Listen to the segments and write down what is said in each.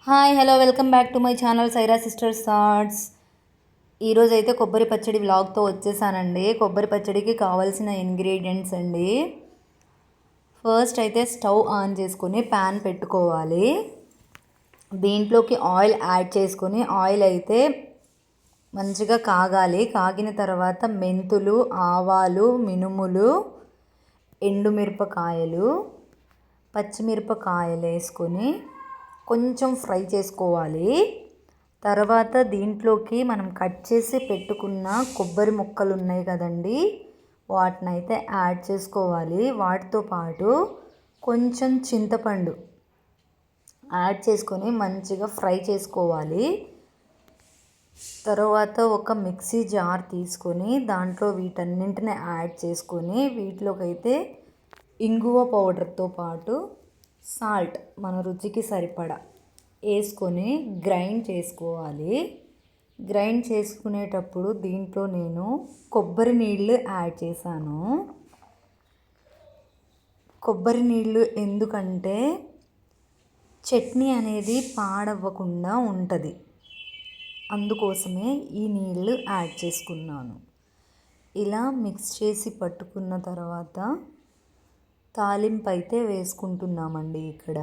Hi hello welcome back to my channel Saira sisters thoughts. ఈరోజు అయితే కొబ్బరి పచ్చడి వ్లాగ్తో వచ్చేసానండి. కొబ్బరి పచ్చడికి కావాల్సిన ఇంగ్రీడియంట్స్ అండి. ఫస్ట్ అయితే స్టవ్ ఆన్ చేసుకొని ప్యాన్ పెట్టుకోవాలి. దీంట్లోకి ఆయిల్ యాడ్ చేసుకొని ఆయిల్ అయితే మంచిగా కాగాలి. కాగిన తర్వాత మెంతులు, ఆవాలు, మినుములు, ఎండుమిరపకాయలు, పచ్చిమిరపకాయలు వేసుకొని కొంచెం ఫ్రై చేసుకోవాలి. తర్వాత దీంట్లోకి మనం కట్ చేసి పెట్టుకున్న కొబ్బరి ముక్కలు ఉన్నాయి కదండి, వాటిని అయితే యాడ్ చేసుకోవాలి. వాటితో పాటు కొంచెం చింతపండు యాడ్ చేసుకొని మంచిగా ఫ్రై చేసుకోవాలి. తర్వాత ఒక మిక్సీ జార్ తీసుకొని దాంట్లో వీటన్నింటిని యాడ్ చేసుకొని వీటిలోకి అయితే ఇంగువ పౌడర్తో పాటు సాల్ట్ మన రుచికి సరిపడా వేసుకొని గ్రైండ్ చేసుకోవాలి. గ్రైండ్ చేసుకునేటప్పుడు దీంట్లో నేను కొబ్బరి నీళ్ళు యాడ్ చేశాను. కొబ్బరి నీళ్ళు ఎందుకంటే చట్నీ అనేది పాడవ్వకుండా ఉంటుంది, అందుకోసమే ఈ నీళ్ళు యాడ్ చేసుకున్నాను. ఇలా మిక్స్ చేసి పట్టుకున్న తర్వాత తాలింపు అయితే వేసుకుంటున్నామండి. ఇక్కడ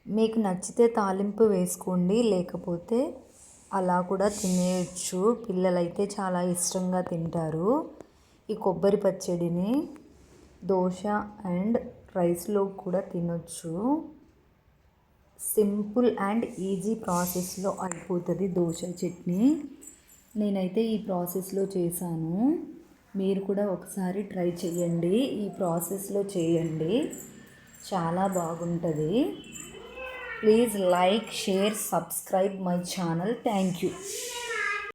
మీకు నచ్చితే తాలింపు వేసుకోండి, లేకపోతే అలా కూడా తినేయచ్చు. పిల్లలైతే చాలా ఇష్టంగా తింటారు. ఈ కొబ్బరి పచ్చడిని దోశ అండ్ రైస్లో కూడా తినొచ్చు. సింపుల్ అండ్ ఈజీ ప్రాసెస్లో అయిపోతుంది దోశ చట్నీ. నేనైతే ఈ ప్రాసెస్లో చేశాను. మీరు కూడా ఒకసారి ట్రై చేయండి. ఈ ప్రాసెస్లో చేయండి, చాలా బాగుంటుంది. Please like, share, subscribe my channel. Thank you.